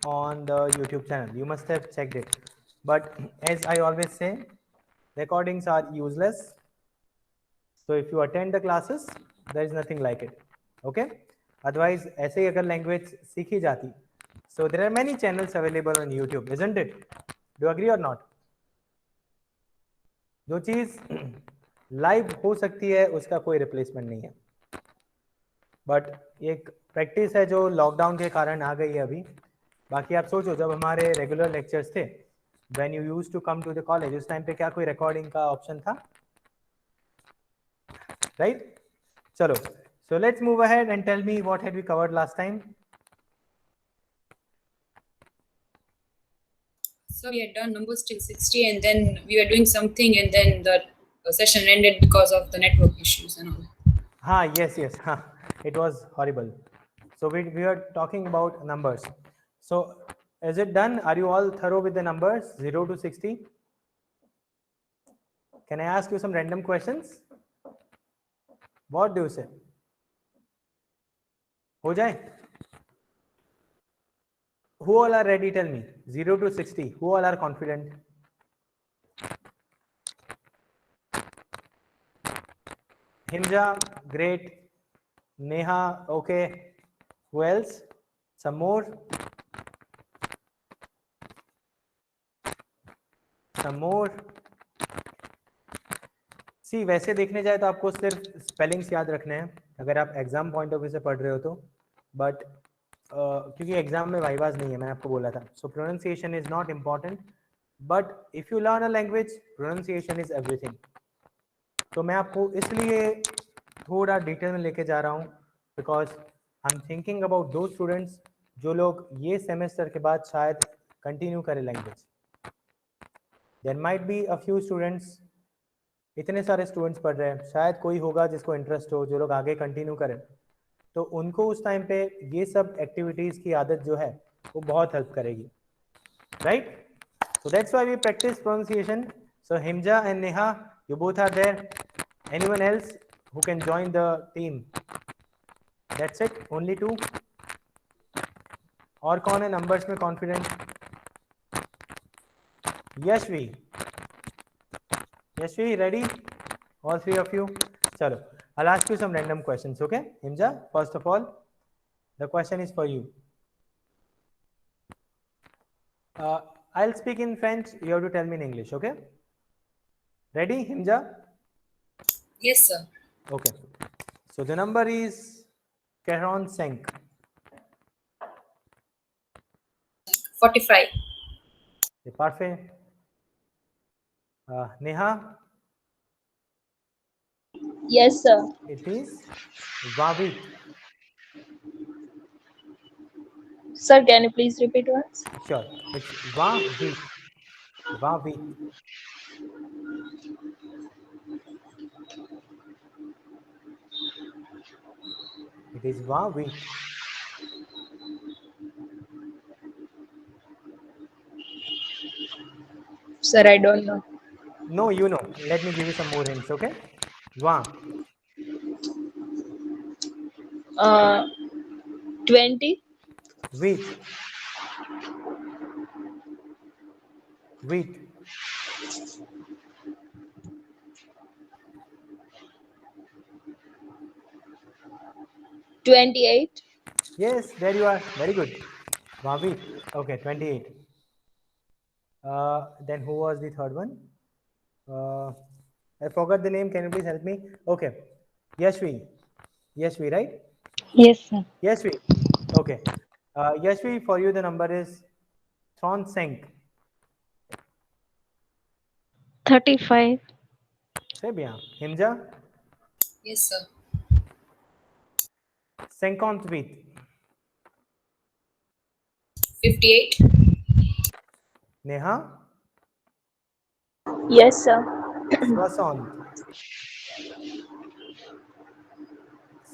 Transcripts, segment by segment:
on the YouTube channel. You must have checked it. But as I always say, recordings are useless. So if you attend the classes, there is nothing like it. Okay? Otherwise, ऐसे ही अगर language सीखी जाती. So there are many channels available on YouTube, isn't it? Do you agree or not? जो चीज live हो सकती है उसका कोई रिप्लेसमेंट नहीं है, बट एक प्रैक्टिस है जो लॉकडाउन के कारण आ गई है अभी. बाकी आप सोचो, जब हमारे रेगुलर लेक्चर्स थे, when you used to come to the college, उस टाइम पे क्या कोई रिकॉर्डिंग का ऑप्शन था? राइट? चलो, so let's move ahead and tell me what had we covered last time. So we had done numbers till 60 and then we were doing something and then the session ended because of the network issues and all. Yes, it was horrible. So we are talking about numbers. So is it done? Are you all thorough with the numbers 0 to 60? Can I ask you some random questions? What do you say? हो जाए? Who all are ready? Tell me. 0 to 60. Who all are confident? Himja, great. Neha, okay. Who else? Some more? Some more? सी, वैसे देखने जाए तो आपको सिर्फ spellings याद रखने हैं अगर आप एग्जाम पॉइंट ऑफ व्यू से पढ़ रहे हो तो, बट क्योंकि एग्जाम में वाइवाज नहीं है, मैंने आपको बोला था. So pronunciation is not important, but if you learn a language, pronunciation is everything. तो मैं आपको इसलिए थोड़ा डिटेल में लेके जा रहा हूँ because I am thinking about दो स्टूडेंट्स जो लोग ये सेमेस्टर के बाद शायद कंटिन्यू करें language. There might be a few students, इतने सारे स्टूडेंट्स पढ़ रहे हैं, शायद कोई होगा जिसको इंटरेस्ट हो, जो लोग आगे कंटिन्यू करें, तो उनको उस टाइम पे ये सब एक्टिविटीज़ की आदत जो है वो बहुत हेल्प करेगी. Right? So that's why we practise pronunciation. So Himja and Neha, you both are there. Anyone else who can join the team? That's it, only two. और कौन है नंबर्स में confident? Yashvi, Yashvi, ready? All three of you? Chalo. I'll ask you some random questions, okay? Himja, first of all, the question is for you. I'll speak in French, you have to tell me in English, okay? Ready, Himja? Yes, sir. Okay. So the number is 45. 45. C'est parfait. Neha? Yes, sir. It is Vavit. Sir, can you please repeat once? Sure. It's Vavit. Vavit. It is Vavit. Sir, I don't know. No, you know. Let me give you some more hints, okay? Va. 20. Wheat. Wheat. 28. Yes, there you are. Very good. Wheat. Okay, 28. Then who was the third one? I forgot the name. Can you please help me? Okay. Yashvi. Yashvi, right? Yes, sir. Yashvi. Okay. Yashvi, for you the number is Thronsenk. 35. Très bien. Himja? Yes, sir. 58. 58. Neha? Yes, sir. 60.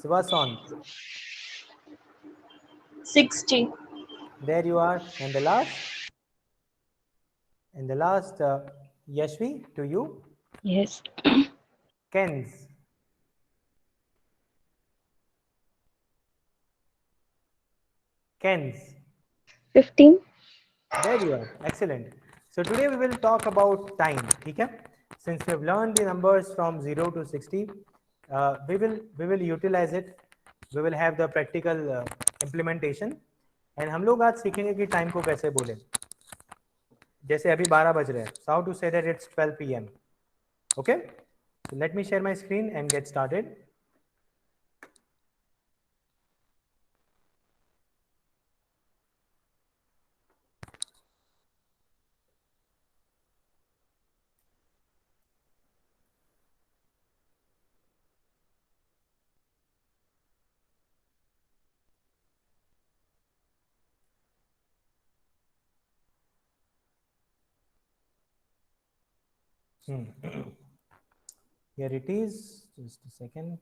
60. 60. There you are. And the last? And the last, Yashvi, to you? Yes. Kens. Kens. 15. There you are. Excellent. So today we will talk about time. Okay? Since we have learned the numbers from 0 to 60, we will utilize it. We will have the practical implementation. And हम लोग आज सीखेंगे कि time को कैसे बोलें. जैसे अभी 12 बज रहे हैं. So how to say that it's 12 p.m. Okay? So let me share my screen and get started. Here it is. Just a second.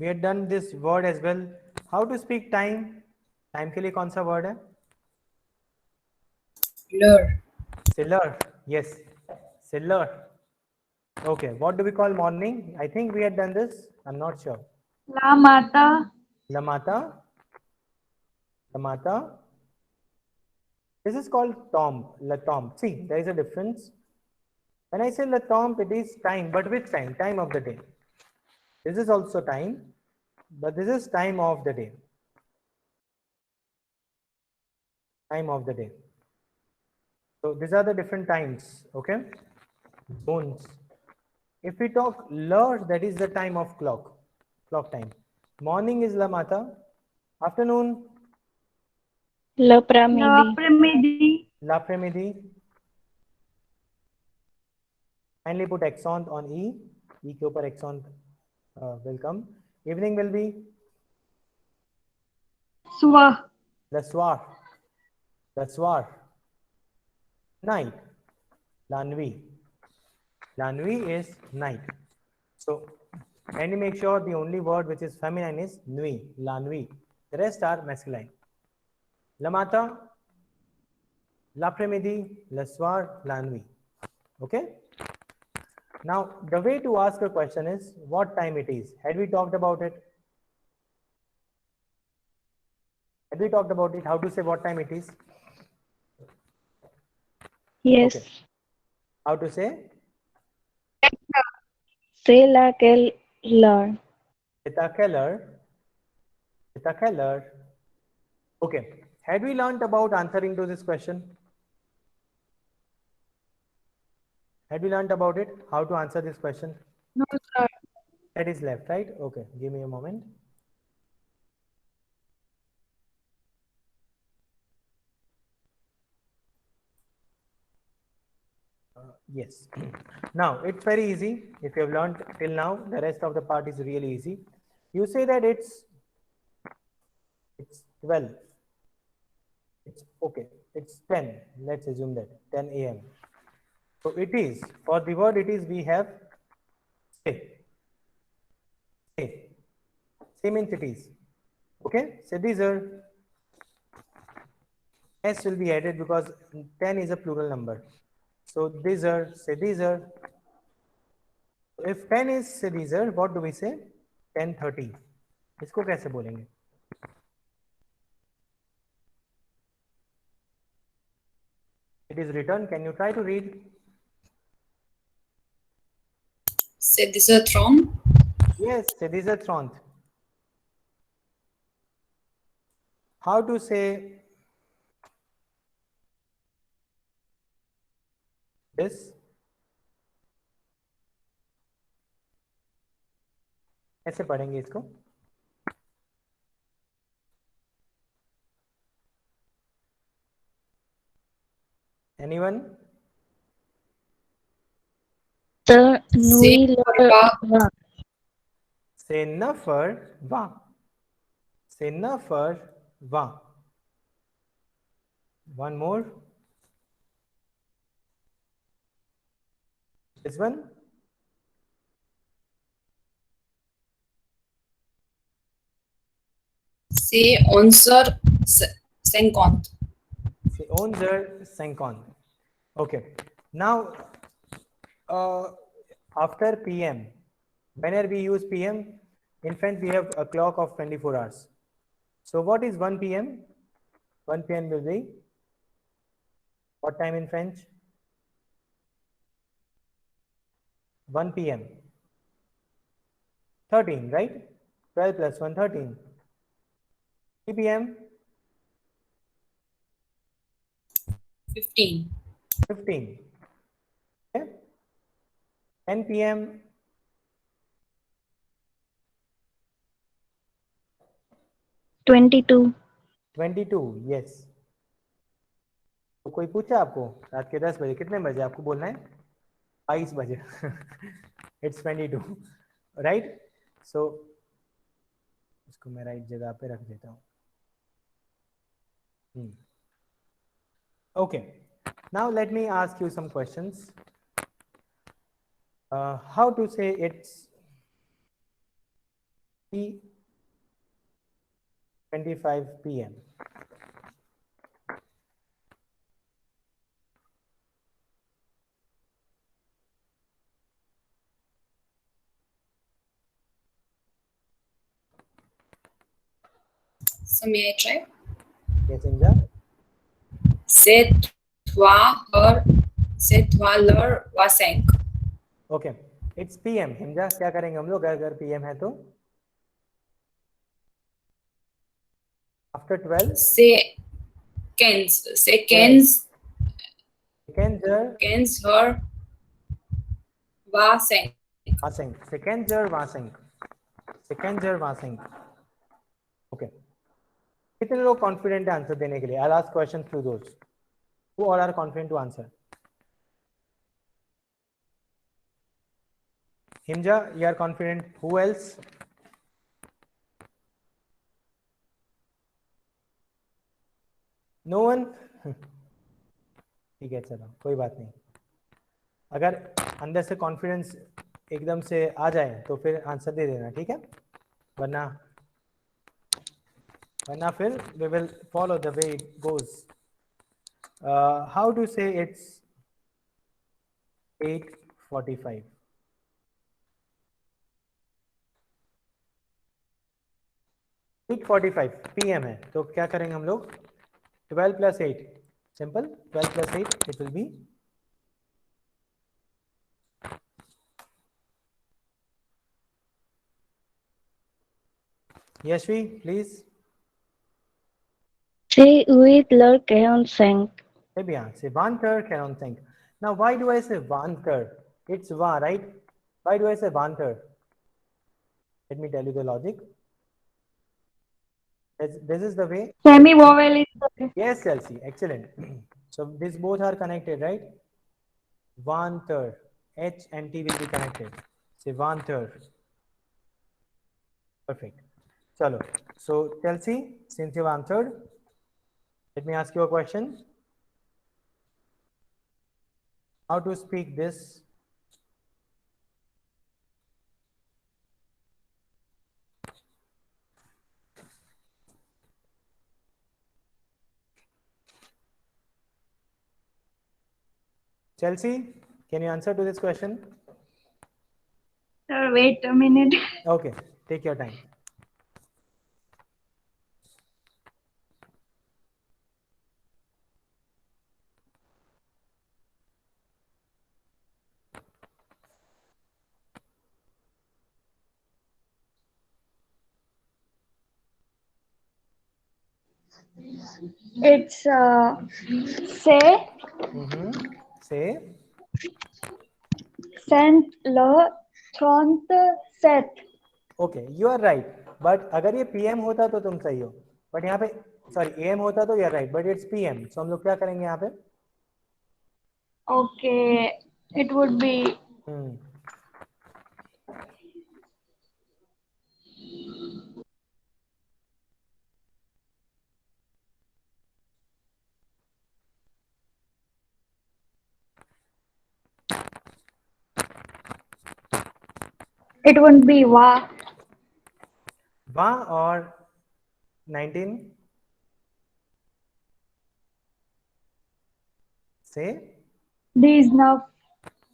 We had done this word as well. How to speak time? Time के लिए कौन सा word है? Lur. Siller. Yes. Siller. Okay. What do we call morning? I think we had done this. I'm not sure. La Mata. Lamata. Lamata. This is called tomb. La tomb. See, there is a difference. When I say la tomb, it is time. But which time? Time of the day. This is also time. But this is time of the day. Time of the day. So these are the different times. Okay. Zones. If we talk lur, that is the time of clock. Clock time. Morning is la mata. Afternoon, La Pramidi. Pramidi. l'après-midi. Kindly put accent on E. E के ऊपर accent will come. Evening will be Suah. the soir. The soir. Night. La nuit. La nuit is night. So, kindly make sure the only word which is feminine is nuit. La nuit. The rest are masculine. Le matin, l'après-midi, le soir, la nuit. Okay? Now, the way to ask a question is what time it is. Had we talked about it? Had we talked about it? How to say what time it is? Yes. Okay. How to say? C'est laquelle l'heure? C'est à quelle heure? C'est à quelle heure? Okay. Had we learned about answering to this question? Had we learned about it? How to answer this question? No, sir. That is left, right? Okay. Give me a moment. Yes. Now, it's very easy. If you have learned till now, the rest of the part is really easy. You say that it's 12. It's okay. It's 10. Let's assume that 10 a.m. So it is, for the word it is, we have say. Say. Say means it is. Okay. So these are S will be added because 10 is a plural number. So these are, say these are. If 10 is say these are, what do we say? 10:30. इसको कैसे बोलेंगे? It is written. Can you try to read? C'est 10h30. Yes, say these are 30. How to say this? कैसे पढ़ेंगे इसको? Anyone? The nuit C'est l'heure. C'est 9h20. C'est 9h20. One more. This one. C'est 11h50. C'est 11h50. Okay. Now, after PM, whenever we use PM, In French, we have a clock of 24 hours. So what is 1 p.m.? 1 p.m. will be what time in French? 1 p.m. 13, right? 12 plus 1, 13. 3 p.m. 15. 15. Okay. 10 p.m. 22. 22. Yes. तो कोई पूछा आपको रात के 10 बजे कितने बजे आपको बोलना है? 22 बजे. It's 22. Right? So इसको मैं राइट जगह पे रख देता हूँ. Okay. Now let me ask you some questions. How to say it's 3:25 p.m. So may I try? Yes, Inja? C'est toi, her, c'est toi, leur, wa 5. Okay. It's PM. Inja, क्या करेंगे हम लोग अगर PM है तो? After 12? C'est 15. C'est 15, Seconds 15, her, wa 5. Vasing. Seconds Vasing. Seconds Vasing. Okay. कितने लोग confident है आंसर देने के लिए? I'll ask questions to those who all are confident to answer. Himja, you are confident. Who else? No one? ठीक है चलो कोई बात नहीं. अगर अंदर से कॉन्फिडेंस एकदम से आ जाए तो फिर आंसर दे देना, ठीक है? वरना फिर we will follow the way it goes. How to say it's 8:45? PM है तो क्या करेंगे हम लोग? 12 plus 8. Simple. 12 plus 8 it will be Yashvi, please. C'est 8h45. Eh bien, c'est 20h45. Now, why do I say 20h? It's va, right? Why do I say 20h? Let me tell you the logic. This is the way. Semi vowel is there. Yes, Chelsea. Excellent. So these both are connected, right? 1/3. H and T will be connected. Say 1/3. Perfect. Chalo. So Chelsea, since you've answered, let me ask you a question. How to speak this? Chelsea, can you answer to this question? Sir, wait a minute. Okay, take your time. It's say Say. Saint le 37. Okay, you are right. But अगर ये PM होता तो तुम सही हो. But यहाँ पे sorry AM होता तो you are right. But it's PM. So हम लोग क्या करेंगे यहाँ पे? Okay, it would be it wouldn't be wa. Va or 19? Say. These now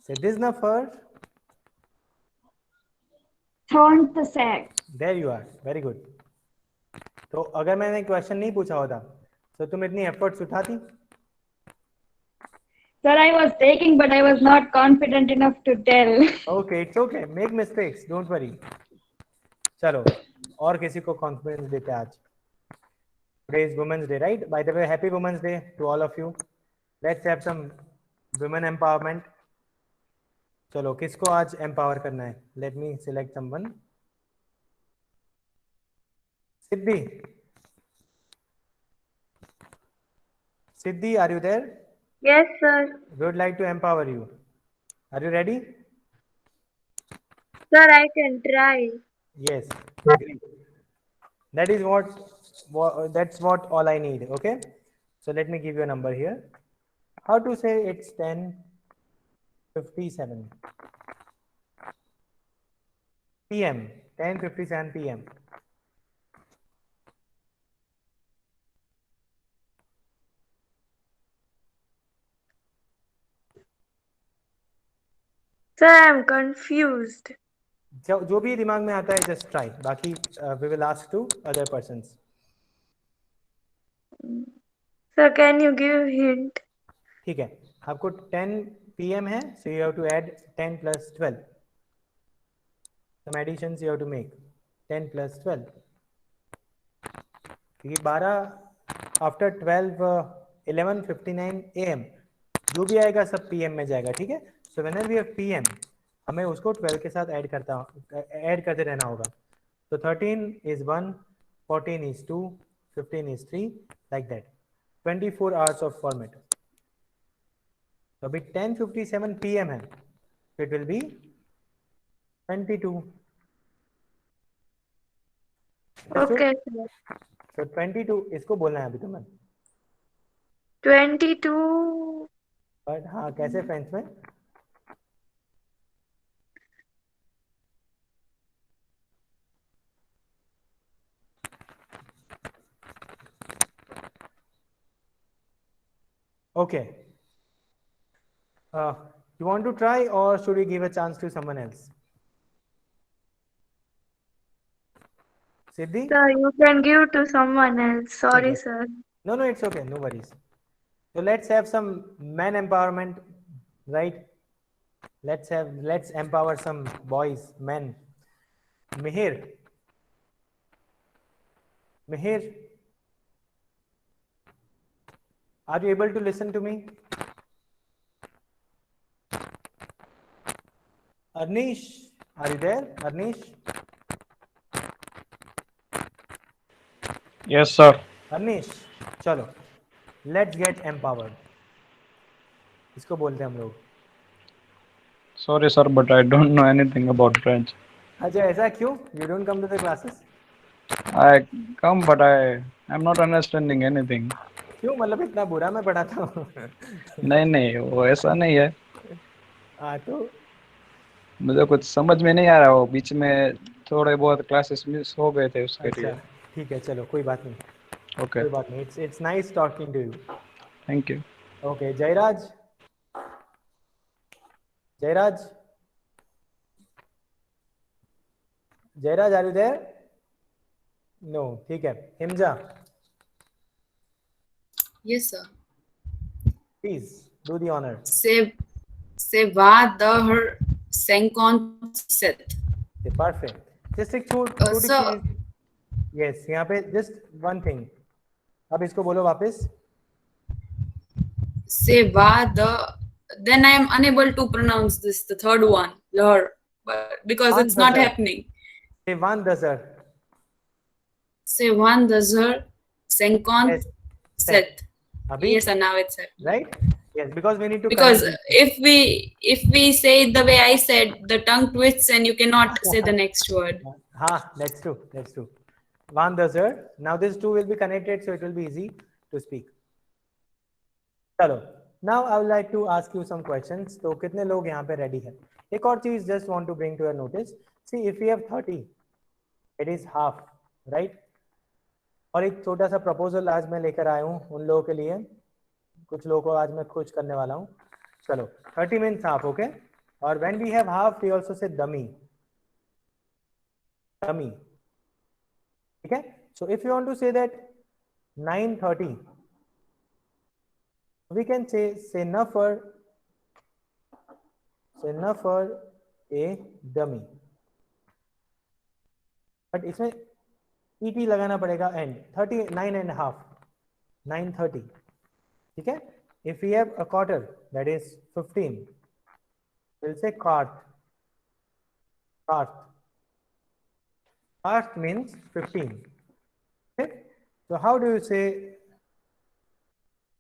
Say this na first. turned the sack. There you are, very good. तो अगर मैंने question नहीं पूछा होता तो तुम इतनी एफर्ट्स उठाती? Sir, I was taking, but I was not confident enough to tell. Okay, it's okay, make mistakes, don't worry. चलो, और किसी को कॉन्फिडेंस देते हैं आज। Today is women's day, right? By the way, happy women's day to all of you. Let's have some women empowerment. चलो, किसको आज एम्पावर करना है? Let me select someone. Siddhi, Siddhi, are you there? Yes, sir. We would like to empower you. Are you ready? Sir, I can try. Yes. Great. That is that's what all I need. Okay. So let me give you a number here. How to say it's 10:57 p.m. 10:57 p.m. Sir, I am confused. जो भी दिमाग में आता है just try. बाकी we will ask to other persons. Sir, can you give hint? ठीक है, आपको 10 p.m. है, so you have to add 10 plus 12. Some additions you have to make. 10 plus 12. क्योंकि 12 after 12 11:59 a.m. जो भी आएगा सब PM में जाएगा, ठीक है? So whenever we have PM, हमें उसको 12 के साथ ऐड करते रहना होगा। So 13 is 1, 14 is 2, 15 is 3, like that. 24 hours of format. तो अभी 10:57 PM है, so it will be 22. Okay, sir. So 22 इसको बोलना है अभी तुम्हें। 22. बट हाँ, कैसे फ्रेंच में? Okay. You want to try or should we give a chance to someone else? Siddhi? Sir, you can give to someone else. Sorry, Okay. sir. No, it's okay. No worries. So let's have some man empowerment, right? Let's empower some boys, men. Mihir. Are you able to listen to me? Arnish, are you there? Arnish? Yes, sir. Arnish, चलो, let's get empowered. इसको बोलते हैं हम लोग। Sorry, sir, but I don't know anything about French. अच्छा, ऐसा क्यों? You don't come to the classes? I come, but I'm not understanding anything. क्यों? मतलब इतना बुरा मैं पढ़ाता हूँ? नहीं, वो ऐसा नहीं है। हाँ, तो मुझे कुछ समझ में नहीं आ रहा, वो बीच में थोड़े बहुत क्लासेस मिस हो गए थे उसके लिए। अच्छा, ठीक है, चलो, कोई बात नहीं। ओके, कोई बात नहीं। It's nice talking to you. Thank you. Okay, Jayraj, are you there? No, ठीक है। हिमजा, Yes, sir. please do the honor. Se va the her set. Perfect. Just एक छोटी sir. चीज। Yes, यहाँ पे just one thing. अब इसको बोलो वापस। Se va the. Then I am unable to pronounce this, the third one, lher, but because it's not happening. Se van dazar. Se van the her Yes, set. अभी Yes, and now it's set. right? Yes, because we need to Because connect if we say it the way I said, the tongue twists and you cannot say the next word. that's true. Van dazar. Now this two will be connected, so it will be easy to speak. चलो, now I would like to ask you some questions. तो कितने लोग यहाँ पे ready हैं? एक और चीज just want to bring to your notice. See, if we have 30, it is half, right? और एक छोटा सा proposal आज मैं लेकर आया हूँ उन लोगों के लिए। कुछ लोगों को आज मैं खुश करने वाला हूँ। चलो, 30 means half, okay? और when we have half, we also say dummy. dummy. Okay, so if you want to say that 9:30, we can say nuffer a dummy, but इसमें et लगाना पड़ेगा end 39.5 9:30. ठीक है, if we have a quarter that is 15, we'll say quart means 15. Okay, so how do you say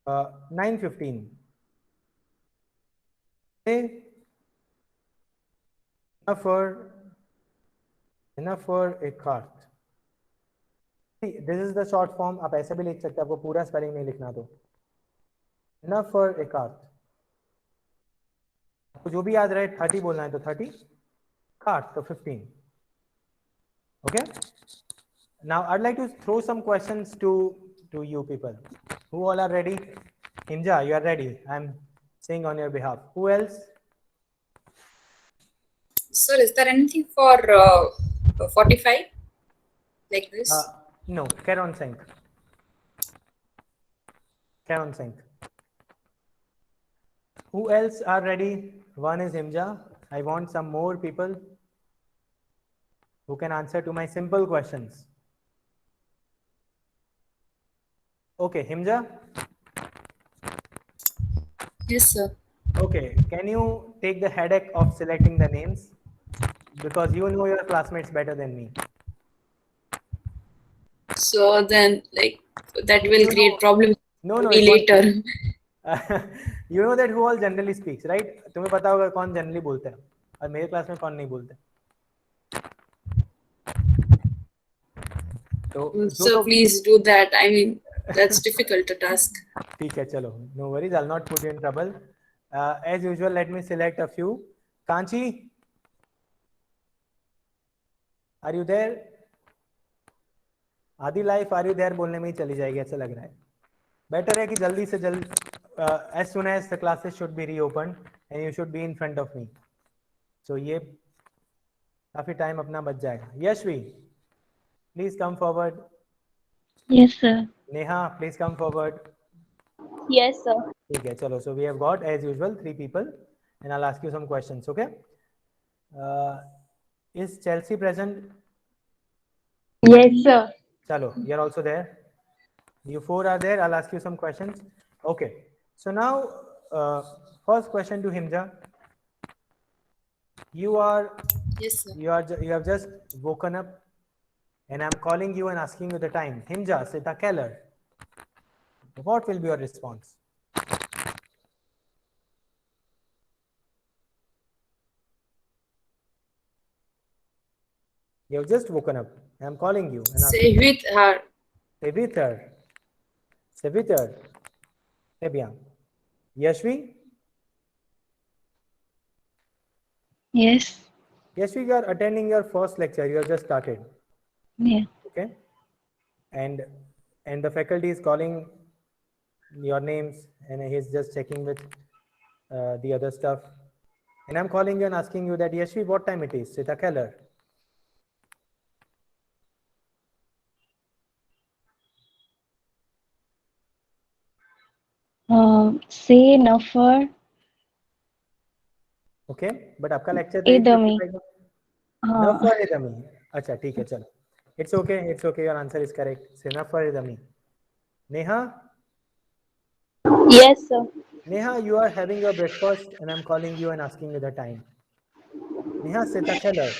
9:15? say enough for a quart. See, this is the short form. आप ऐसे भी लिख सकते हैं, आपको पूरा स्पेलिंग नहीं लिखना तो enough for a quart. आपको जो भी याद रहे 30 बोलना है तो 30, quart तो 15. Okay, now I'd like to throw some questions to you people. Who all are ready? Himja, you are ready. I'm saying on your behalf. Who else? Sir, is there anything for 45 like this? No, Caron Singh. Who else are ready? One is Himja. I want some more people who can answer to my simple questions. Okay, Himja. Yes, sir. Okay, can you take the headache of selecting the names? Because you know your classmates better than me. So then, like, that will create problems No, to no. me it won't. later. You know that who all generally speaks, right? तुम्हें पता होगा कौन generally बोलता है और मेरे class में कौन नहीं बोलता. तो So please do that. I mean, that's difficult to task. ठीक है, चलो. No worries. I'll not put you in trouble. As usual, let me select a few. Kanchi, are you there? आधी लाइफ are you there बोलने में ही चली जाएगी ऐसा लग रहा है. बेटर है कि जल्दी से जल्द as soon as the classes should be reopened and you should be in front of me. So ये काफी टाइम अपना बच जाएगा. Yashvi, please come forward. Yes, sir. Neha, please come forward. Yes, sir. ठीक है, चलो. So we have got as usual 3 people and I'll ask you some questions. Okay, is Chelsea present? Yes, sir. Chalo, you're also there. You 4 are there. I'll ask you some questions. Okay, so now first question to Himja. You Yes, sir. have just woken up and I'm calling you and asking you the time. Himja, Sita Keller. What will be your response? You have just woken up. I'm calling you and Say with her. Sevitar. Ebyan. Yashvi? Yes. Yashvi, you are attending your first lecture. You have just started. Yeah. Okay. And the faculty is calling your names and he's just checking with the other stuff. And I'm calling you and asking you that, Yashvi, what time it is? Sita Keller. Say Nuffer Okay, but आपका lecture a dummy. Enough for a dummy. अच्छा ठीक है, चलो. It's okay. Your answer is correct. It's enough for a dummy. Neha? Yes, sir. Neha, you are having your breakfast and I'm calling you and asking you the time. Neha, Sita Keller.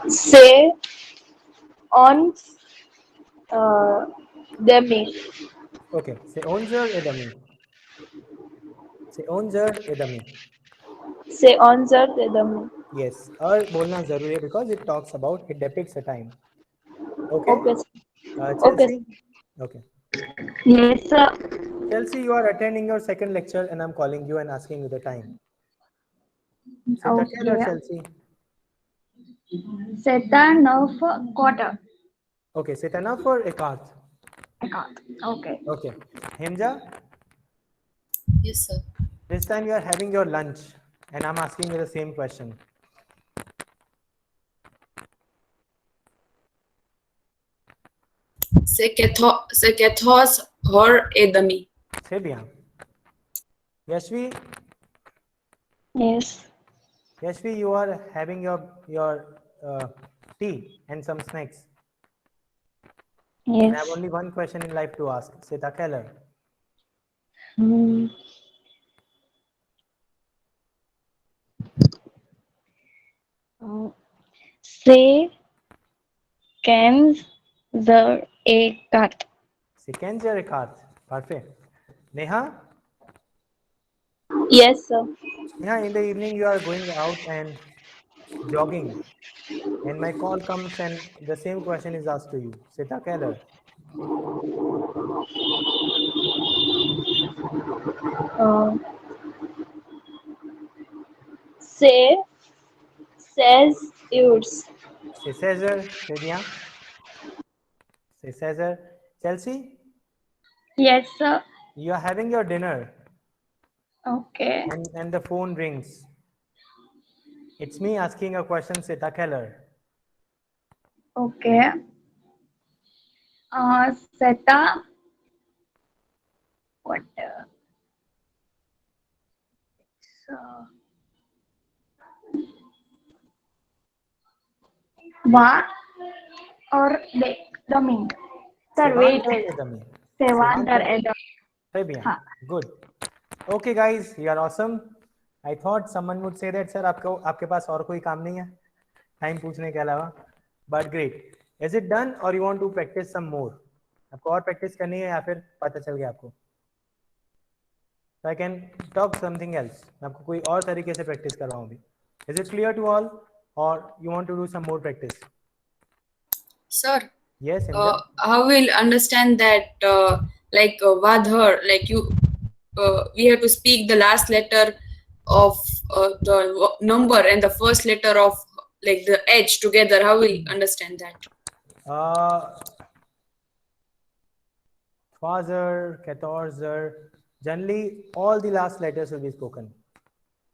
Say on dummy. Okay, say onzer a dummy. Say onzer a dummy. Say on the dummy. Yes, और बोलना जरूरी है because it talks about, it depicts a time. Okay. Okay, sir. Chelsea? Okay. Yes, sir. Chelsea, you are attending your second lecture and I'm calling you and asking you the time. Sita Keller, Okay. Chelsea. Seta, now for quarter. Okay, c'est enough for Ekath. Okay. Okay. Himja, Yes, sir. this time you are having your lunch and I'm asking you the same question. Se kethos hor edami. Say bien. Yashvi, Yes. Yashvi, you are having your tea and some snacks. And I have Yes. only one question in life to ask. Say takeller. Hmm. Se kens the ekat. Seconds or Ekath? Perfect. Neha, Yes, sir. Neha, in the evening you are going out and jogging, and my call comes and the same question is asked to you. Say takeller. Uh, say says yours. Say Caesar. Say bien. Say Caesar. Chelsea, Yes, sir. you are having your dinner Okay. and the phone rings. It's me asking a question. Say takeller. Okay. Seta. What? So, Va or the mean. Sir, wait. Sevander Edami. Sevander Edam. Say bien. हाँ. Good. Okay, guys, you are awesome. I thought someone would say that, sir, आपके पास और कोई काम नहीं है time पूछने के अलावा. But great. Is it done or you want to practice some more? आपको और प्रैक्टिस करनी है या फिर पता चल गया आपको? So I can talk something else. मैं आपको कोई और तरीके से प्रैक्टिस करवाऊँ भी. Is it clear to all or you want to do some more practice? Sir, Yes, Imja. how will understand that vadhar, like you we have to speak the last letter of the number and the first letter of like the edge together. How will understand that? Father, Katorzer, generally all the last letters will be spoken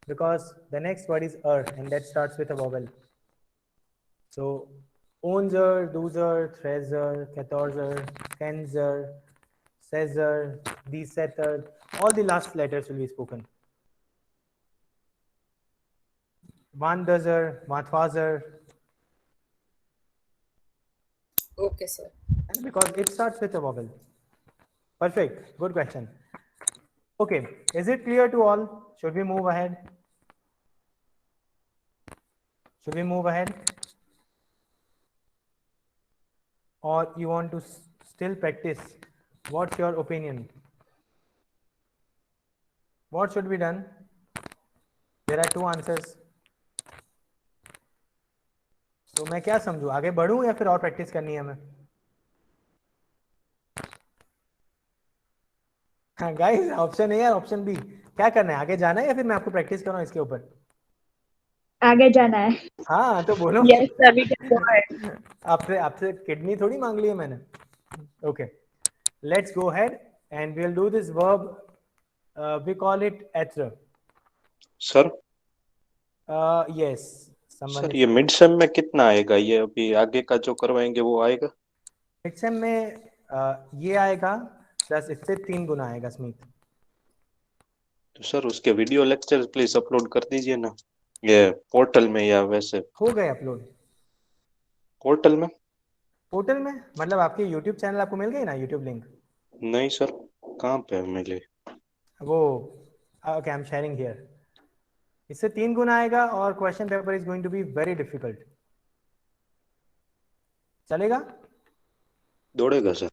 because the next word is and that starts with a vowel. So, Onzer, Dozer, Trezer, Katorzer, Kenzer, Sezer, Desetter, all the last letters will be spoken. Vandazer, Vathwazer, Okay, sir. and because it starts with a vowel. Perfect. Good question. Okay. Is it clear to all? Should we move ahead? Should we move ahead? Or you want to still practice? What's your opinion? What should be done? There are two answers. तो मैं क्या समझूं? आगे बढ़ूं या फिर और practice करनी है हमें? हाँ गाइस, ऑप्शन ए या ऑप्शन बी, क्या करना है? आगे जाना है या फिर मैं आपको प्रैक्टिस कराऊं इसके ऊपर? आगे जाना है. हाँ तो बोलो. Yes, sir. We can go ahead. आपसे किडनी थोड़ी मांग ली है मैंने. Okay, let's go ahead and we'll do this verb. We call it atra. Sir Yes. Sir ये मिड सेम में कितना आएगा? ये अभी आगे का जो करवाएंगे वो आएगा? मिड सेम में ये आएगा प्लस इससे 3 गुना आएगा स्मिथ. तो सर उसके वीडियो लेक्चर प्लीज अपलोड कर दीजिए ना, ये पोर्टल में या वैसे. हो गए अपलोड पोर्टल में? पोर्टल में मतलब आपके यूट्यूब चैनल आपको मिल गई ना यूट्यूब लिंक? नहीं सर, कहाँ पे मिले? वो okay, I am sharing here. इससे 3 गुना आएगा और question paper is going to be very difficult. चलेगा? दौड़ेगा सर.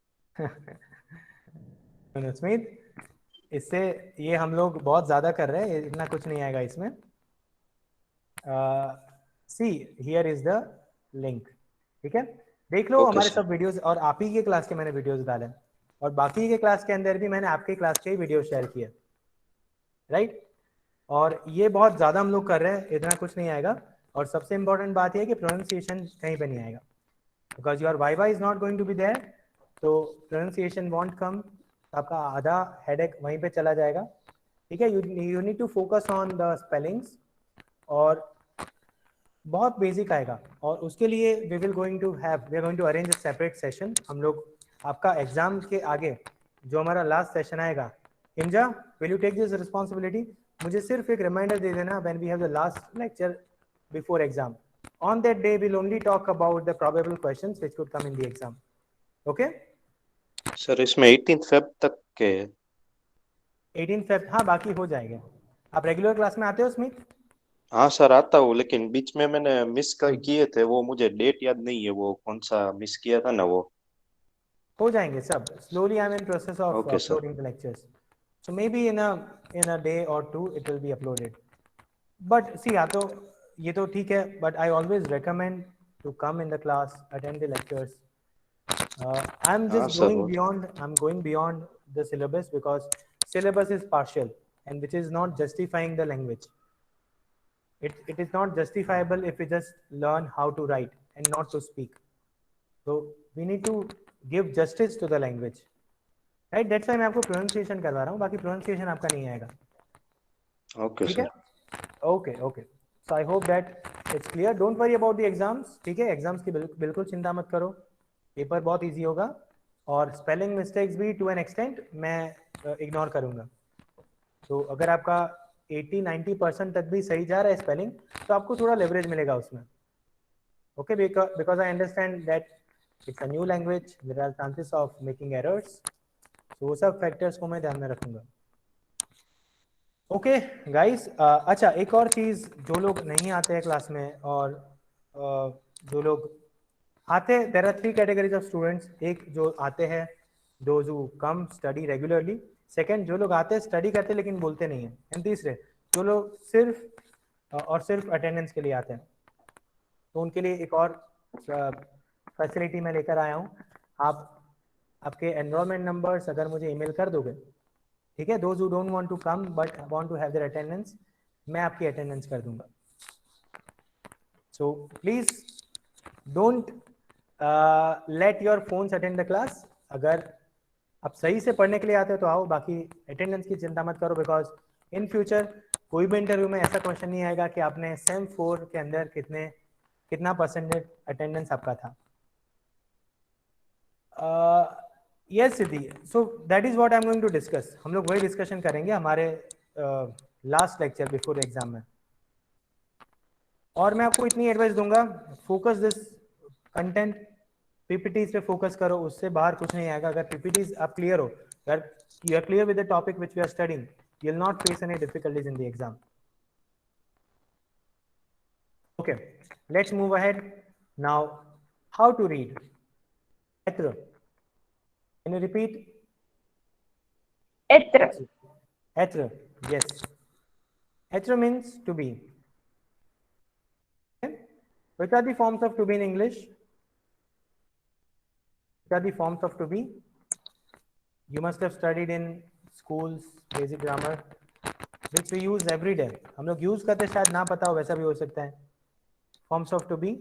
स्मिथ, इससे ये हम लोग बहुत ज्यादा कर रहे हैं, इतना कुछ नहीं आएगा इसमें. See here is the link. ठीक है, देख लो. हमारे सब वीडियोस और आप ही के क्लास के मैंने वीडियोस डाले और बाकी के क्लास के अंदर भी मैंने आपके क्लास के ही वीडियो शेयर किए, राइट? और ये बहुत ज्यादा हम लोग कर रहे हैं, इतना कुछ नहीं आएगा. और सबसे इंपॉर्टेंट बात यह है कि प्रोनाउंसिएशन कहीं पे नहीं आएगा. because your viva is not going to be there, तो pronunciation won't come, आपका आधा headache वहीं पे चला जाएगा, ठीक है. You need to focus on the spellings, और बहुत बेसिक आएगा, और उसके लिए we are going to arrange a separate session. हम लोग आपका एग्जाम के आगे जो हमारा लास्ट सेशन आएगा, इंजा will you take this responsibility? मुझे सिर्फ एक रिमाइंडर दे देना when we have the last lecture before exam. On that day we'll only talk about the probable questions which could come in the exam. Okay? Sir इसमें 18 Feb तक के 18 Feb, हाँ बाकी हो जाएगा. आप रेगुलर क्लास में आते हो स्मिथ? हाँ सर आता हूँ, लेकिन बीच में मैंने मिस किए थे, वो मुझे डेट याद नहीं है, वो कौन सा मिस किया था ना, वो हो जाएंगे सब. slowly I'm in process of Okay, sir. uploading the lectures, so maybe in a day or two it will be uploaded. But see, या तो ये तो ठीक है, but I always recommend to come in the class, attend the lectures. I'm हाँ just sir, going beyond the syllabus, because syllabus is partial, and which is not justifying the language. It is not justifiable if we just learn how to write and not to speak. So we need to give justice to the language, right? That's why मैं आपको pronunciation करवा रहा हूँ, बाकी pronunciation आपका नहीं आएगा. Okay ठीक है? Sir. Okay. So I hope that it's clear. Don't worry about the exams. ठीक है? Exams की बिल्कुल चिंता मत करो. पेपर बहुत इजी होगा, और स्पेलिंग मिस्टेक्स भी टू एन एक्सटेंट मैं इग्नोर करूंगा. तो अगर आपका 80-90% तक भी सही जा रहा है स्पेलिंग, तो आपको थोड़ा लेवरेज मिलेगा उसमें. Okay, because I understand that it's a new language, there are chances of making errors, तो वो सब फैक्टर्स को मैं ध्यान में रखूंगा. ओके गाइस, अच्छा एक और चीज़, जो लोग नहीं आते हैं क्लास में और जो लोग आते, there are 3 categories of students. एक जो आते हैं, those who come study regularly. Second, जो लोग आते हैं स्टडी करते लेकिन बोलते नहीं हैं. एंड तीसरे, जो लोग सिर्फ और सिर्फ अटेंडेंस के लिए आते हैं. तो उनके लिए एक और फैसिलिटी मैं लेकर आया हूँ. आप आपके एनरोलमेंट नंबर्स अगर मुझे ईमेल कर दोगे, ठीक है, those who don't want to come but want to have their attendance, मैं आपकी अटेंडेंस कर दूंगा. So please don't let your phones attend the class. अगर आप सही से पढ़ने के लिए आते हो तो आओ, बाकी अटेंडेंस की चिंता मत करो, बिकॉज इन फ्यूचर कोई भी इंटरव्यू में ऐसा क्वेश्चन नहीं आएगा कि आपने सेम 4 के अंदर कितना परसेंटेज अटेंडेंस आपका था. Yes Siddhi, so that is what I am going to discuss. हम लोग वही डिस्कशन करेंगे हमारे लास्ट लेक्चर बिफोर एग्जाम में. और मैं आपको इतनी एडवाइस दूंगा, फोकस दिस कंटेंट, पीपीटीज पे फोकस करो, उससे बाहर कुछ नहीं आएगा. अगर पीपीटीज आप क्लियर हो, अगर you are clear with the topic which we are studying, you will not face any difficulties in the exam. Okay, let's move ahead now. How to read? एत्र, can you repeat? Etra. Etra, yes. Etra means to be. Okay. Which are the forms of to be in English? Which are the forms of to be? You must have studied in schools basic grammar, which we use every day. हम लोग use करते, शायद ना पता हो, वैसा भी हो सकता है. Forms of to be,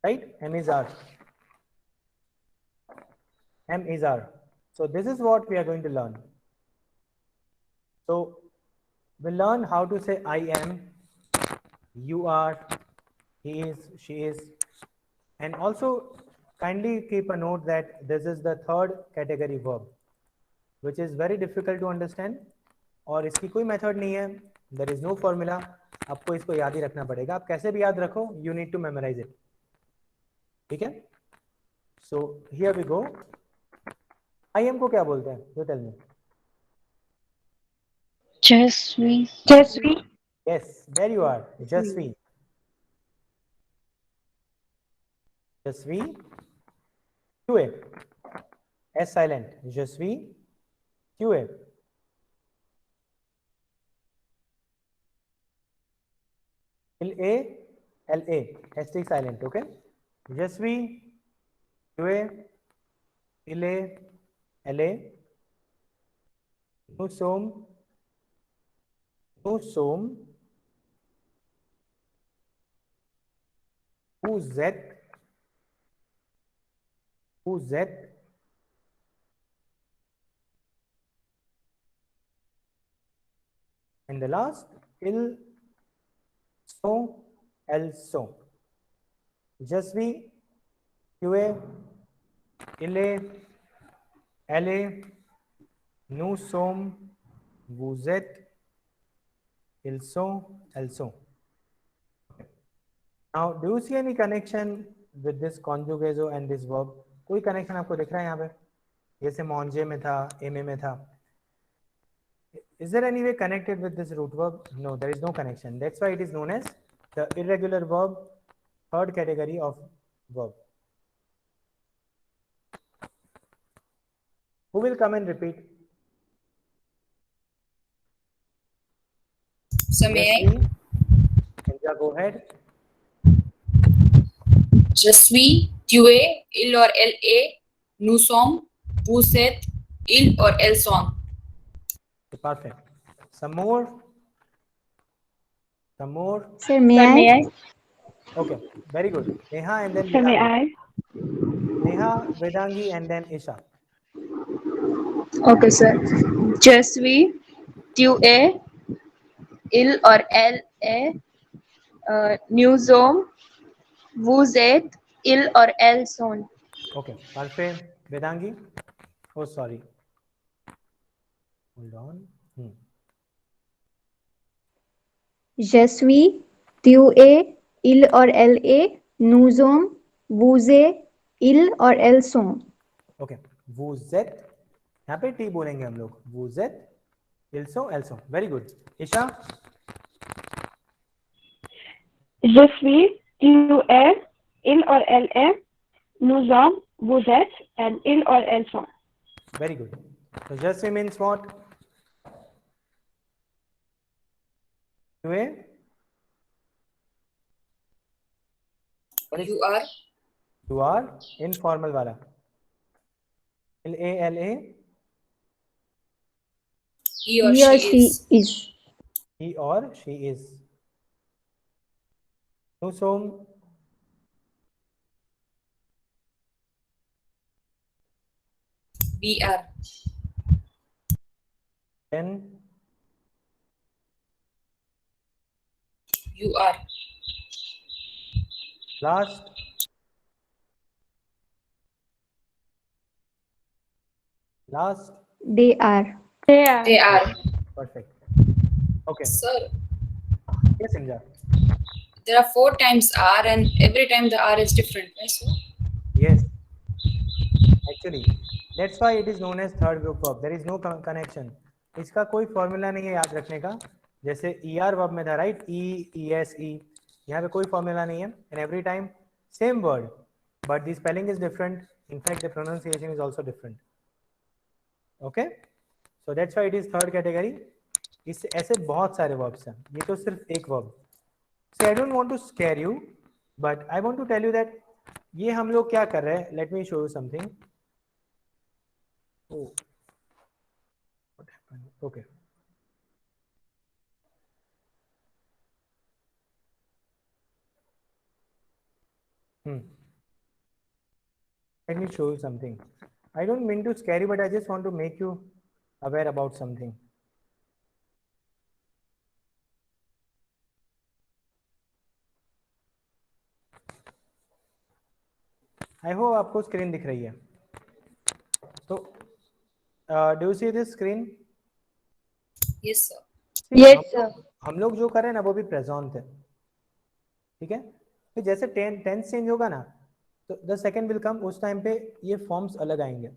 right? M is are. M is are. So this is what we are going to learn. So we'll learn how to say I am, you are, he is, she is, and also kindly keep a note that this is the third category verb, which is very difficult to understand, और इसकी कोई method नहीं है. There is no formula. आपको इसको याद ही रखना पड़ेगा. आप कैसे भी याद रखो, you need to memorize it. ठीक है? So here we go. I am को क्या बोलते हैं? You tell me. Jasvi. Yes, there you are. Jasvi. Jasvi. QA. S silent. Jasvi. QA. LA. ST silent. Okay. Jasvi. QA. LA. Nusom. who's that, who's that, and the last il, so, also. Je suis, tu es, il est, elle est, nous sommes, vous êtes, ils sont, elles sont. Now, do you see any connection with this conjugazo and this verb? कोई connection आपको दिख रहा है यहाँ पे? जैसे manger में था, aimer में था. Is there any way connected with this root verb? No, there is no connection. That's why it is known as the irregular verb, third category of verb. Who will come and repeat? So may I? Inja, go ahead. Je suis, tu es, il or elle est, nous sommes, vous êtes, ils or elles sont. Perfect. Some more. Some more. Sir, may Sir, may I? I? Okay. Very good. Neha and then Sir, may Vedangi. I? Neha, Vedangi and then Isha. Okay, sir. Je suis, tu es, il or elle est, nous sommes, vous êtes, ils or elles sont. Okay. Perfect. Vedangi. Oh, sorry. Hold on. Je suis, tu es, il or elle est, nous sommes, vous êtes, ils or elles sont. Okay. Vous êtes. यहाँ पे T बोलेंगे हम लोग. Vous êtes. Ils sont, elles sont. Very good. Isha. Je suis, tu es, il or elle est, nous sommes, vous êtes, and il or elles sont. Very good. So just means what? Tu es. What is You are, You are informal वाला. L-A-L-A. he or He or she she is. is. He or she is. Nous sommes. We are. Then You are. last. Last. They are. They are. They are. Perfect. Okay. Sir, Yes, Inja. there are 4 times R and every time the R is different, right? So, Yes. Actually, that's why it is known as third group verb. There is no connection. इसका कोई formula नहीं है याद रखने का. जैसे ER verb में था, right? E, ES, E. यहाँ पे कोई फॉर्मूला नहीं है. And every time same word, but the spelling is different. In fact, the pronunciation is also different. Okay? So that's why it is third category. इस ऐसे बहुत सारे verbs हैं. ये तो सिर्फ एक verb. So I don't want to scare you, but I want to tell you that ये हम लोग क्या कर रहे हैं. Let me show you something. Oh, what happened? Okay. Let me show you something. I don't mean to scare you, but I just want to make you aware about something. I hope आपको screen दिख रही है. So, do you see this screen? yes, sir. See, Yes, sir. हम लोग जो कर रहे हैं ना वो भी प्रेजेंट है. ठीक है. तो जैसे टेंस चेंज होगा ना, तो द सेकेंड विल कम. उस टाइम पे ये फॉर्म्स अलग आएंगे.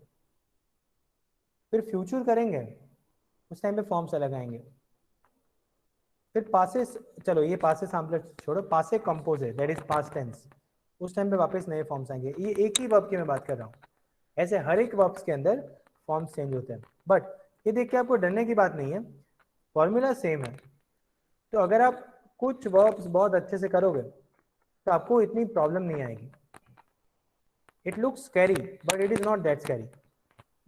फिर फ्यूचर करेंगे, उस टाइम पे फॉर्म्स अलग आएंगे. फिर पासेस, चलो ये पासेस हम छोड़ो. पासे कंपोज है, दैट इज पास्ट टेंस. उस टाइम पे वापस नए फॉर्म्स आएंगे. ये एक ही वर्ब की मैं बात कर रहा हूँ. ऐसे हर एक वर्ब्स के अंदर फॉर्म्स चेंज होते हैं. बट ये देख के आपको डरने की बात नहीं है, फॉर्मूला सेम है. तो अगर आप कुछ वर्ब्स बहुत अच्छे से करोगे तो आपको इतनी प्रॉब्लम नहीं आएगी. It looks scary but it is not that scary.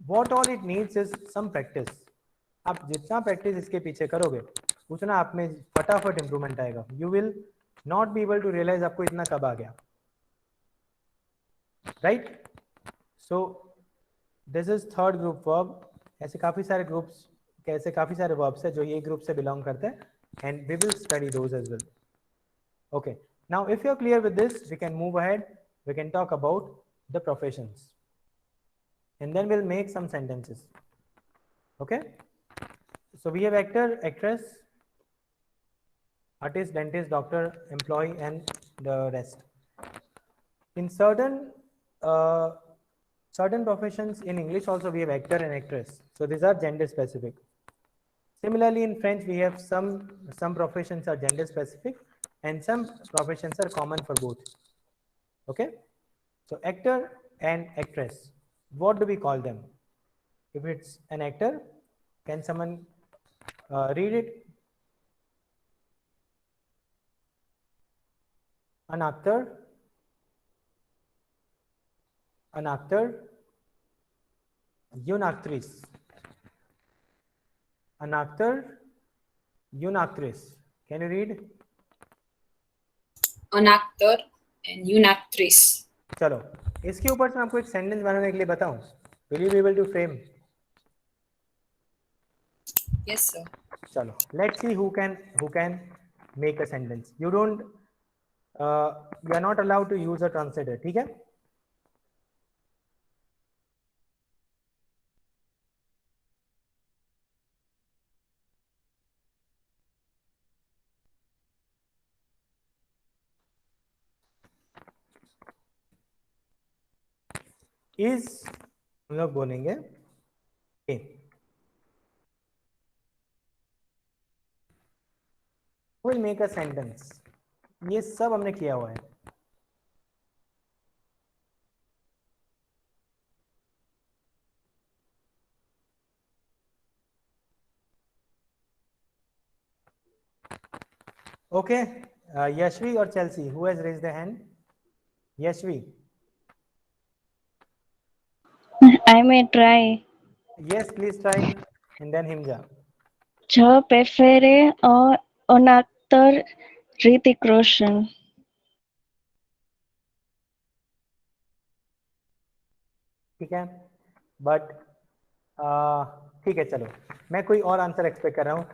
What all it needs is some practice. आप जितना प्रैक्टिस इसके पीछे करोगे उतना आप में फटाफट इंप्रूवमेंट आएगा. You will not be able to realise आपको इतना कब आ गया. Right. So this is third group verb. ऐसे काफी सारे ग्रुप्स, कैसे काफी सारे वर्ब्स है जो ये ग्रुप से बिलोंग करते हैं, and we will study those as well. Okay, now if you're clear with this, we can move ahead. We can talk about the professions, and then we'll make some sentences. Okay, so we have actor, actress, artist, dentist, doctor, employee, and the rest. In certain professions in English also we have actor and actress, so these are gender specific. Similarly, in French we have some professions are gender specific and some professions are common for both. Okay, so actor and actress, what do we call them? If it's an actor, can someone read it? An actor, an actor, une actrice, an actor, une actrice. Can you read? An actor and une actrice. चलो, इसके ऊपर से मैं आपको एक sentence बनाने के लिए बताऊं. Will you be able to frame? Yes, sir. चलो, let's see who can make a sentence. You are not allowed to use a translator. ठीक है? Is हम लोग बोलेंगे A. Will make a sentence. ये सब हमने किया हुआ है. Okay, Yashvi or Chelsea, who has raised their hand? Yashvi. I may try. Yes, please try. And then Himja. Yo prefiero un actor Hrithik Roshan. ठीक है, बट ठीक है, चलो मैं कोई और आंसर एक्सपेक्ट कर रहा हूँ.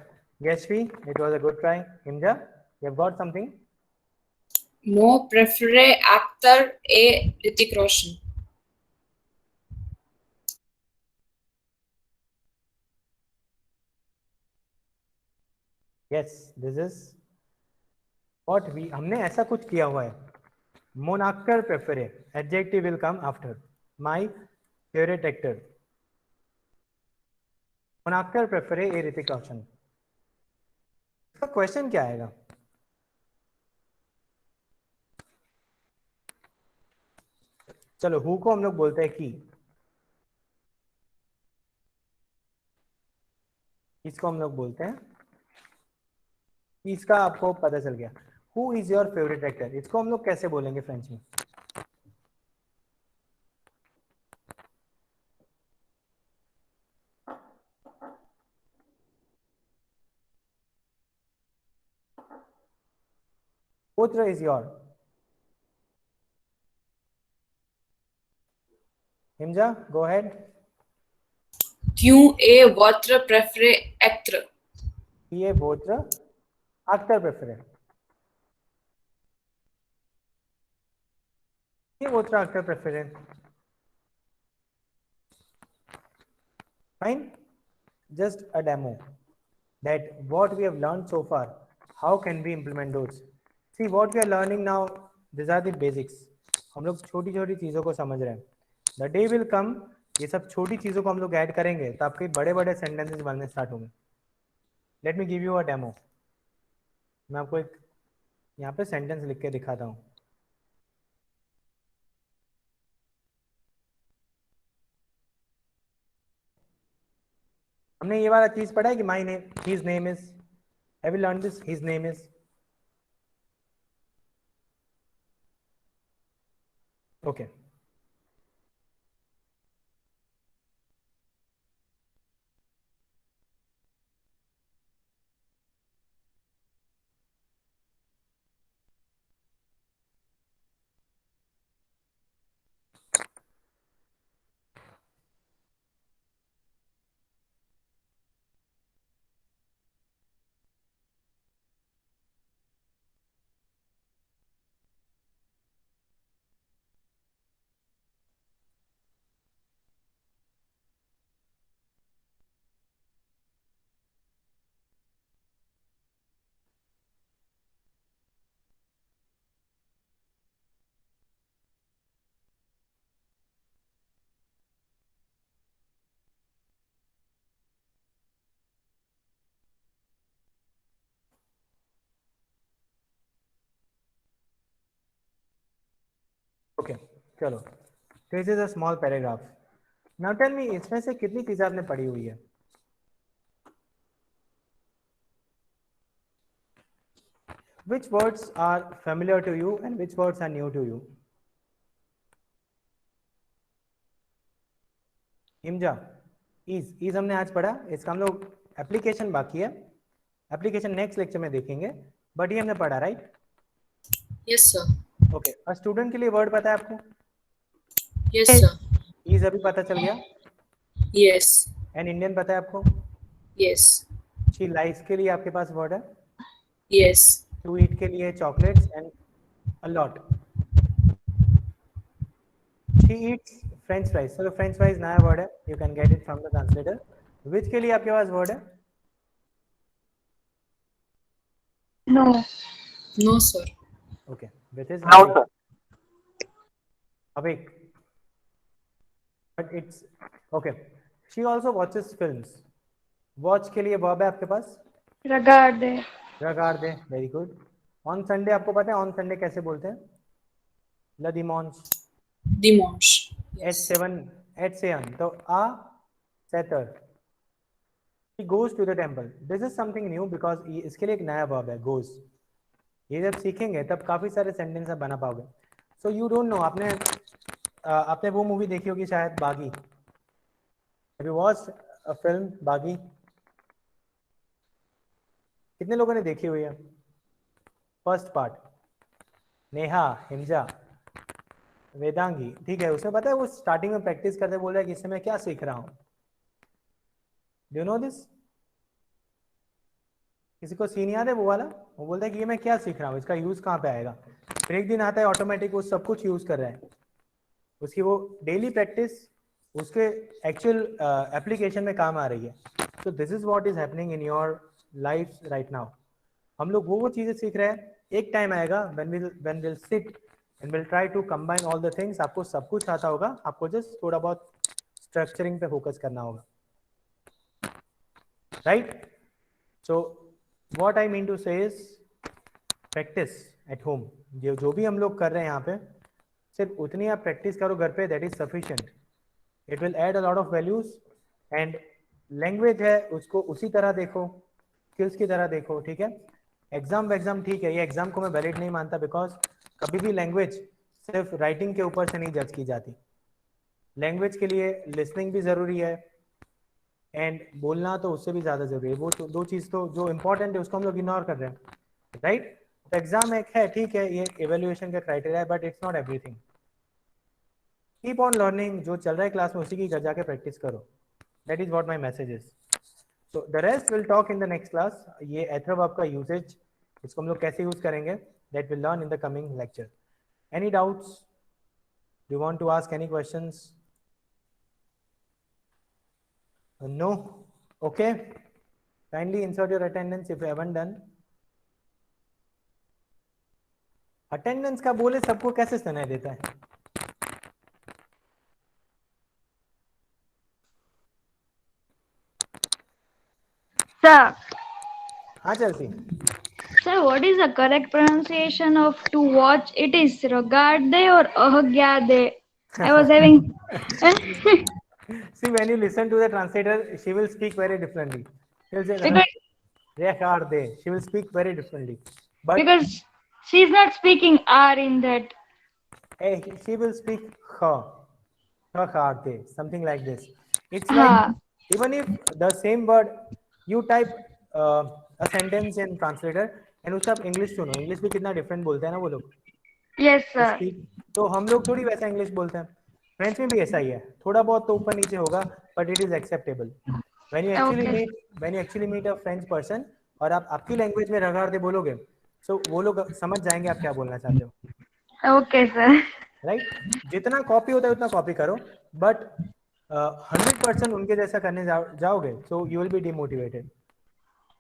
Yashvi, it was a good try. Himja, you have got something? Mo prefiere actor a Hrithik Roshan. Yes, this is what we, हमने ऐसा कुछ किया हुआ है. मोनाक्टर प्रेफरे, adjective will come after. My favourite actor. मोनाक्टर प्रेफरे ए ऋतिक रोशन. इसका क्वेश्चन क्या आएगा? चलो, हु को हम लोग बोलते हैं की, इसको हम लोग बोलते हैं, इसका आपको पता चल गया. Who is your favourite actor, इसको हम लोग कैसे बोलेंगे फ्रेंच में? Putra is your. Himja, go ahead. क्यों a votre préféré acteur? Qui est votre acteur préféré? Qui est votre acteur préféré? Fine. Just a demo that what we have learned so far, how can we implement those? See, what we are learning now, these are the basics. हम लोग छोटी छोटी चीज़ों को समझ रहे हैं. The day will come, ये सब छोटी चीज़ों को हम लोग ऐड करेंगे तो आपके बड़े बड़े सेंटेंसेस बनने स्टार्ट होंगे. Let me give you a demo. मैं आपको एक यहाँ पे सेंटेंस लिख के दिखाता हूँ. हमने ये वाला चीज पढ़ा है कि my name, his name is, have you learn this? His name is. Okay, okay चलो, this is a small paragraph. Now tell me, इसमें से कितनी चीजें आपने पढ़ी हुई है? Which words are familiar to you and which words are new to you? Imja, is हमने आज पढ़ा, इसका हम लोग एप्लीकेशन बाकी है, एप्लीकेशन नेक्स्ट लेक्चर में देखेंगे, बट ये हमने पढ़ा, राइट? Yes, sir. ओके, और स्टूडेंट के लिए वर्ड पता है आपको? Yes, sir. इज अभी पता चल गया. Yes. एंड इंडियन पता है आपको? Yes. शी लाइक्स के लिए आपके पास वर्ड है. Yes. टू ईट के लिए chocolates and a lot. She eats French fries. चलो फ्रेंच फ्राइज नया वर्ड है, you can get it from the translator. Which के लिए आपके पास वर्ड है? No. No, sir. Okay, which is No, awake. Awake. But it's okay. She also watches films. Watch के लिए verb है आपके पास? Regarde. Regarde. Very good. On Sunday आपको पता है on Sunday कैसे बोलते हैं? Le dimanche. Dimanche. Yes. H7 तो a setter. He goes to the temple. This is something new because इसके लिए एक नया verb है, goes. ये जब सीखेंगे तब काफी सारे सेंटेंस आप बना पाओगे. सो यू डोंट नो, आपने वो मूवी देखी होगी शायद, बागी. Have you watched a film बागी? कितने लोगों ने देखी हुई है फर्स्ट पार्ट? नेहा, हिमजा, वेदांगी, ठीक है. उसमें पता है वो स्टार्टिंग में प्रैक्टिस करते बोल रहा है कि इससे मैं क्या सीख रहा हूँ. Do you know this? किसी को सीन याद है वो वाला? वो बोलता है कि ये मैं क्या सीख रहा हूँ, इसका यूज कहाँ पे आएगा. फिर एक दिन आता है ऑटोमेटिक वो सब कुछ यूज कर रहा है. उसकी वो डेली प्रैक्टिस उसके एक्चुअल एप्लीकेशन में काम आ रही है. सो this is what is happening in your life right now. हम लोग वो चीजें सीख रहे हैं. एक टाइम आएगा when we'll sit and we'll try to combine all the things. आपको सब कुछ आता होगा, आपको जस्ट थोड़ा बहुत स्ट्रक्चरिंग पे फोकस करना होगा, right? So what I mean to say is practice at home. जो भी हम लोग कर रहे हैं यहाँ पे, सिर्फ उतनी आप प्रैक्टिस करो घर पे, that is sufficient. It will add a lot of values. And language है उसको उसी तरह देखो, स्किल्स की तरह देखो, ठीक है? एग्जाम ठीक है, ये एग्जाम को मैं वैलिड नहीं मानता, बिकॉज कभी भी लैंग्वेज सिर्फ राइटिंग के ऊपर से नहीं जज की जाती. लैंग्वेज के लिए लिसनिंग भी जरूरी है एंड बोलना तो उससे भी ज्यादा जरूरी है. वो तो दो चीज तो जो इंपॉर्टेंट है उसको हम लोग इग्नोर कर रहे हैं, राइट? तो एग्जाम एक है, ठीक है, ये एवेल्युएशन का क्राइटेरिया है, but it's not everything. Keep on learning. जो चल रहा है क्लास में उसी की घर जाके प्रैक्टिस करो. That is what my message is. So the rest will talk in the next class. ये एथरोवर्ब का यूसेज, इसको हम लोग कैसे यूज करेंगे, that will learn in the coming lecture. Any doubts? Do want to ask any questions? No? Okay. Kindly insert your attendance if you haven't done. Attendance का बोले सबको कैसे सुनाई देता है? Sir. हाँ चलती. Sir, what is the correct pronunciation of to watch? It is regarde or ahagyade? I was having. See, when you listen to the translator, she will speak very differently. She will say, because regarde. She will speak very differently. But because she's not speaking R in that. she will speak her. Regarde. Something like this. It's like, हाँ. even if the same word, you type a sentence in translator and उसका आप English सुनो, English भी कितना different बोलते हैं ना वो लोग. Yes, sir. तो हम लोग थोड़ी वैसा इंग्लिश बोलते हैं. फ्रेंच में भी ऐसा ही है, थोड़ा बहुत तो ऊपर नीचे होगा, but it is acceptable. When you actually meet a French person और आप आपकी लैंग्वेज में रगाड़ते बोलोगे, सो वो लोग समझ जाएंगे आप क्या बोलना चाहते हो. Okay, sir. राइट? जितना कॉपी होता है उतना कॉपी करो, बट 100% उनके जैसा करने जाओगे, so you will be demotivated.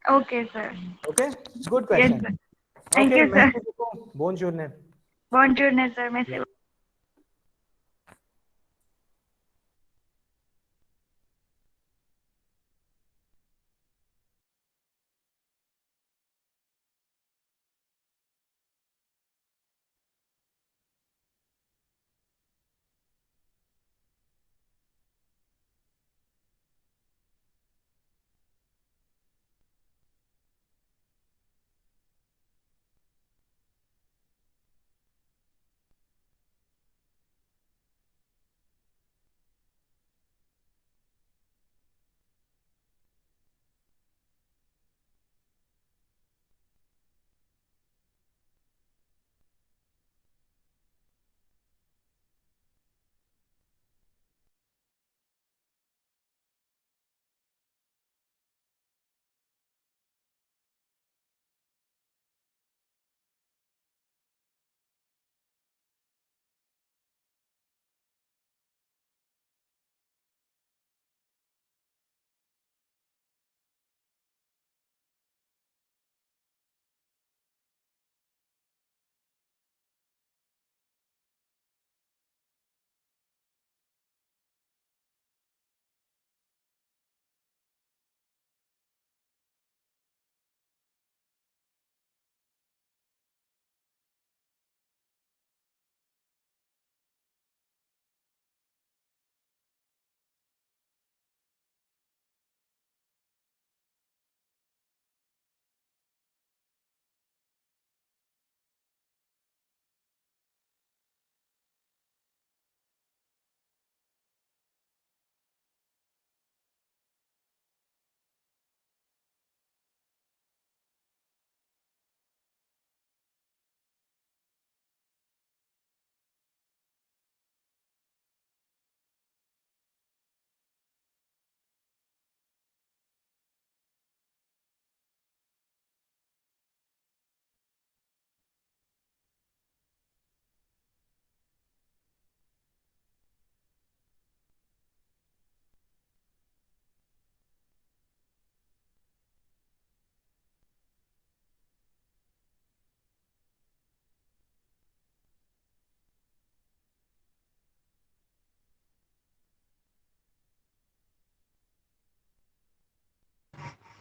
Okay, sir. Okay, good Yes, question. sir. Thank okay, you, sir. बोनजूर ने. Bonjour, sir. Merci.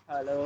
हेलो